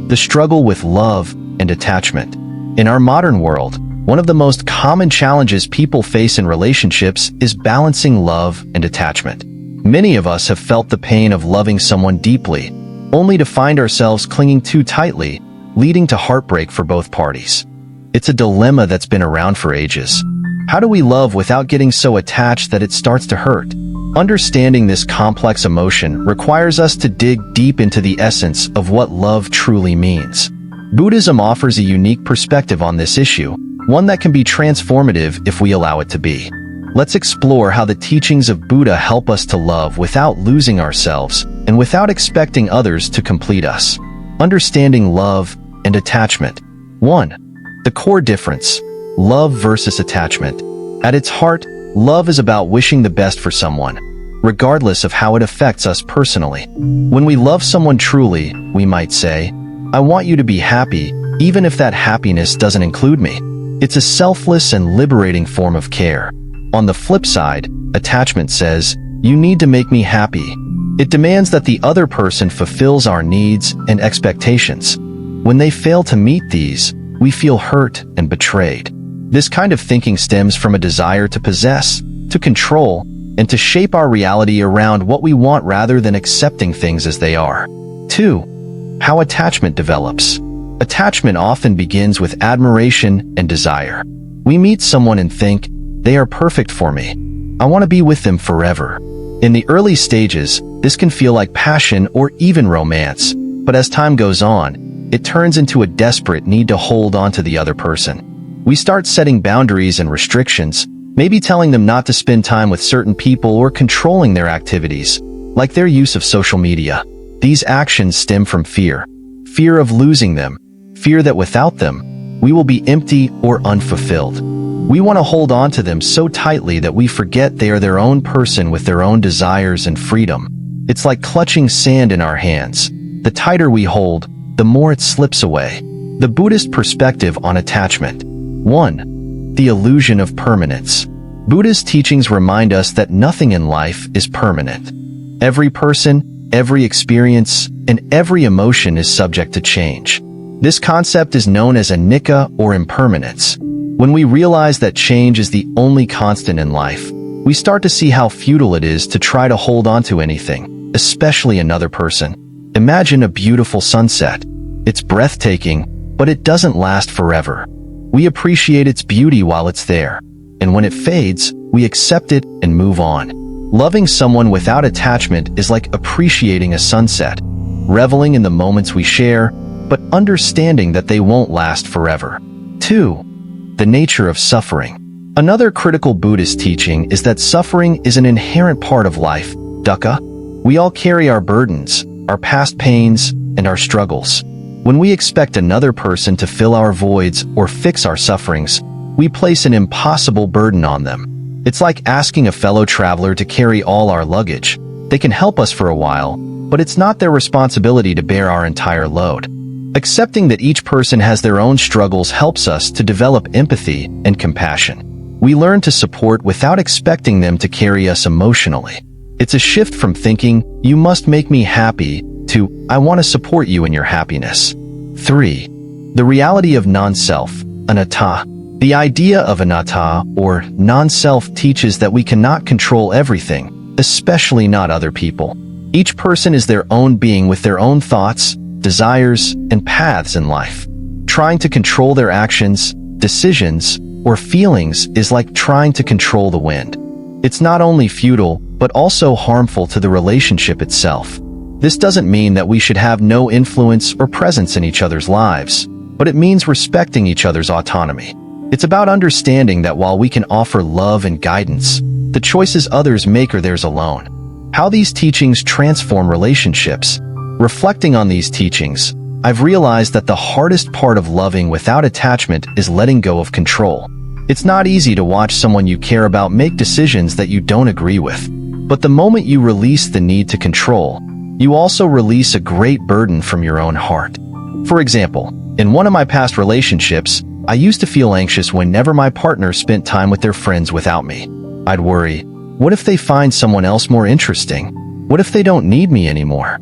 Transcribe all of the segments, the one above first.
the struggle with love and attachment. In our modern world, one of the most common challenges people face in relationships is balancing love and attachment. Many of us have felt the pain of loving someone deeply, only to find ourselves clinging too tightly, leading to heartbreak for both parties. It's a dilemma that's been around for ages. How do we love without getting so attached that it starts to hurt? Understanding this complex emotion requires us to dig deep into the essence of what love truly means. Buddhism offers a unique perspective on this issue, one that can be transformative if we allow it to be. Let's explore how the teachings of Buddha help us to love without losing ourselves and without expecting others to complete us. Understanding love and attachment. 1. The core difference: love versus attachment. At its heart, love is about wishing the best for someone, regardless of how it affects us personally. When we love someone truly, we might say, "I want you to be happy, even if that happiness doesn't include me." It's a selfless and liberating form of care. On the flip side, attachment says, "You need to make me happy." It demands that the other person fulfills our needs and expectations. When they fail to meet these, we feel hurt and betrayed. This kind of thinking stems from a desire to possess, to control, and to shape our reality around what we want rather than accepting things as they are. 2. How attachment develops. Attachment often begins with admiration and desire. We meet someone and think, "They are perfect for me. I want to be with them forever." In the early stages, this can feel like passion or even romance, but as time goes on, it turns into a desperate need to hold on to the other person. We start setting boundaries and restrictions, maybe telling them not to spend time with certain people or controlling their activities, like their use of social media. These actions stem from fear. Fear of losing them. Fear that without them, we will be empty or unfulfilled. We want to hold on to them so tightly that we forget they are their own person with their own desires and freedom. It's like clutching sand in our hands. The tighter we hold, the more it slips away. The Buddhist perspective on attachment. 1. The illusion of permanence. Buddhist teachings remind us that nothing in life is permanent. Every person, every experience, and every emotion is subject to change. This concept is known as anicca or impermanence. When we realize that change is the only constant in life, we start to see how futile it is to try to hold on to anything, especially another person. Imagine a beautiful sunset. It's breathtaking, but it doesn't last forever. We appreciate its beauty while it's there, and when it fades, we accept it and move on. Loving someone without attachment is like appreciating a sunset, reveling in the moments we share, but understanding that they won't last forever. 2. The nature of suffering. Another critical Buddhist teaching is that suffering is an inherent part of life, dukkha. We all carry our burdens, our past pains, and our struggles. When we expect another person to fill our voids or fix our sufferings, we place an impossible burden on them. It's like asking a fellow traveler to carry all our luggage. They can help us for a while, but it's not their responsibility to bear our entire load. Accepting that each person has their own struggles helps us to develop empathy and compassion. We learn to support without expecting them to carry us emotionally. It's a shift from thinking, "You must make me happy," to "I want to support you in your happiness." 3. The reality of non-self, anatta. The idea of anatta, or non-self, teaches that we cannot control everything, especially not other people. Each person is their own being with their own thoughts, desires, and paths in life. Trying to control their actions, decisions, or feelings is like trying to control the wind. It's not only futile, but also harmful to the relationship itself. This doesn't mean that we should have no influence or presence in each other's lives, but it means respecting each other's autonomy. It's about understanding that while we can offer love and guidance, the choices others make are theirs alone. How these teachings transform relationships. Reflecting on these teachings, I've realized that the hardest part of loving without attachment is letting go of control. It's not easy to watch someone you care about make decisions that you don't agree with. But the moment you release the need to control, you also release a great burden from your own heart. For example, in one of my past relationships, I used to feel anxious whenever my partner spent time with their friends without me. I'd worry, what if they find someone else more interesting? What if they don't need me anymore?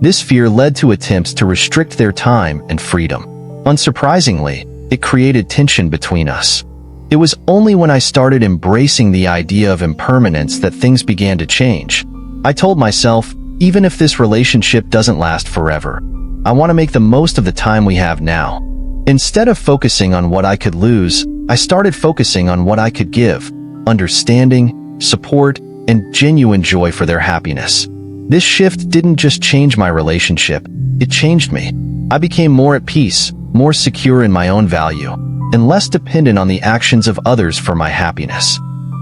This fear led to attempts to restrict their time and freedom. Unsurprisingly, it created tension between us. It was only when I started embracing the idea of impermanence that things began to change. I told myself, even if this relationship doesn't last forever, I want to make the most of the time we have now. Instead of focusing on what I could lose, I started focusing on what I could give: understanding, support, and genuine joy for their happiness. This shift didn't just change my relationship, it changed me. I became more at peace, more secure in my own value, and less dependent on the actions of others for my happiness.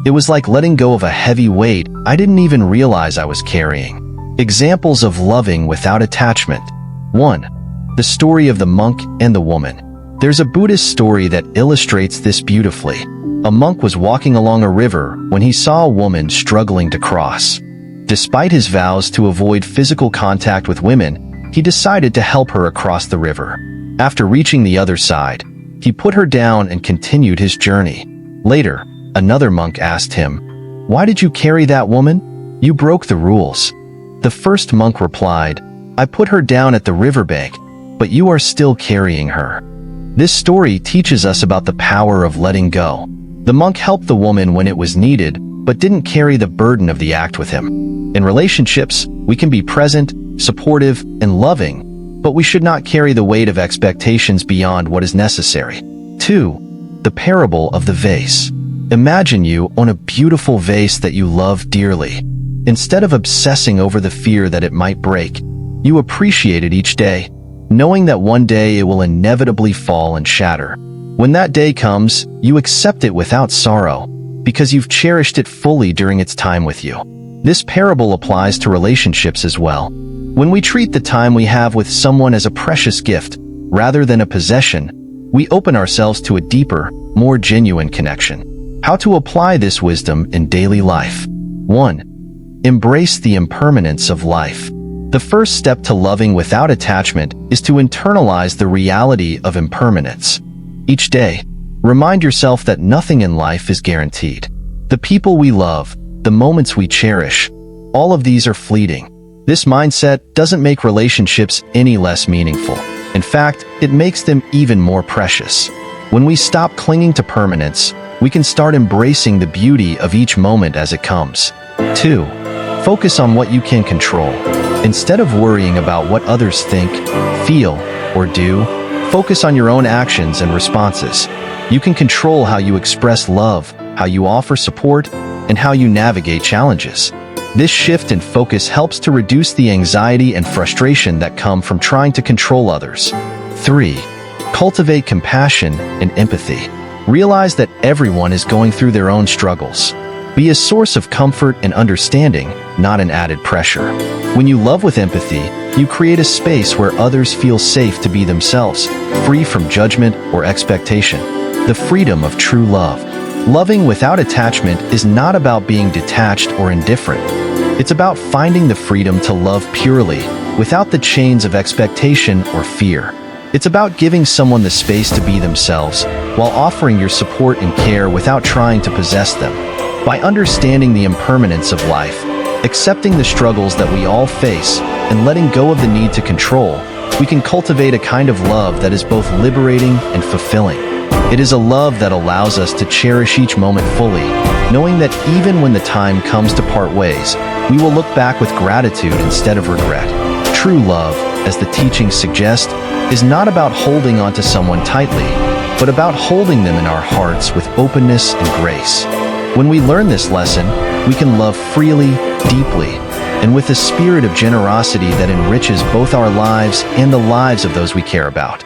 It was like letting go of a heavy weight I didn't even realize I was carrying. Examples of loving without attachment. 1. The story of the monk and the woman. There's a Buddhist story that illustrates this beautifully. A monk was walking along a river when he saw a woman struggling to cross. Despite his vows to avoid physical contact with women, he decided to help her across the river. After reaching the other side, he put her down and continued his journey. Later, another monk asked him, "Why did you carry that woman? You broke the rules." The first monk replied, "I put her down at the riverbank, but you are still carrying her." This story teaches us about the power of letting go. The monk helped the woman when it was needed, but didn't carry the burden of the act with him. In relationships, we can be present, supportive, and loving, but we should not carry the weight of expectations beyond what is necessary. 2. The parable of the vase. Imagine you on a beautiful vase that you love dearly. Instead of obsessing over the fear that it might break, you appreciate it each day, knowing that one day it will inevitably fall and shatter. When that day comes, you accept it without sorrow, because you've cherished it fully during its time with you. This parable applies to relationships as well. When we treat the time we have with someone as a precious gift, rather than a possession, we open ourselves to a deeper, more genuine connection. How to apply this wisdom in daily life. 1. Embrace the impermanence of life. The first step to loving without attachment is to internalize the reality of impermanence. Each day, remind yourself that nothing in life is guaranteed. The people we love, the moments we cherish, all of these are fleeting. This mindset doesn't make relationships any less meaningful. In fact, it makes them even more precious. When we stop clinging to permanence, we can start embracing the beauty of each moment as it comes. 2. Focus on what you can control. Instead of worrying about what others think, feel, or do, focus on your own actions and responses. You can control how you express love, how you offer support, and how you navigate challenges. This shift in focus helps to reduce the anxiety and frustration that come from trying to control others. 3. Cultivate compassion and empathy. Realize that everyone is going through their own struggles. Be a source of comfort and understanding, not an added pressure. When you love with empathy, you create a space where others feel safe to be themselves, free from judgment or expectation. The freedom of true love. Loving without attachment is not about being detached or indifferent. It's about finding the freedom to love purely, without the chains of expectation or fear. It's about giving someone the space to be themselves, while offering your support and care without trying to possess them. By understanding the impermanence of life, accepting the struggles that we all face, and letting go of the need to control, we can cultivate a kind of love that is both liberating and fulfilling. It is a love that allows us to cherish each moment fully, knowing that even when the time comes to part ways, we will look back with gratitude instead of regret. True love, as the teachings suggest, is not about holding onto someone tightly, but about holding them in our hearts with openness and grace. When we learn this lesson, we can love freely, deeply, and with a spirit of generosity that enriches both our lives and the lives of those we care about.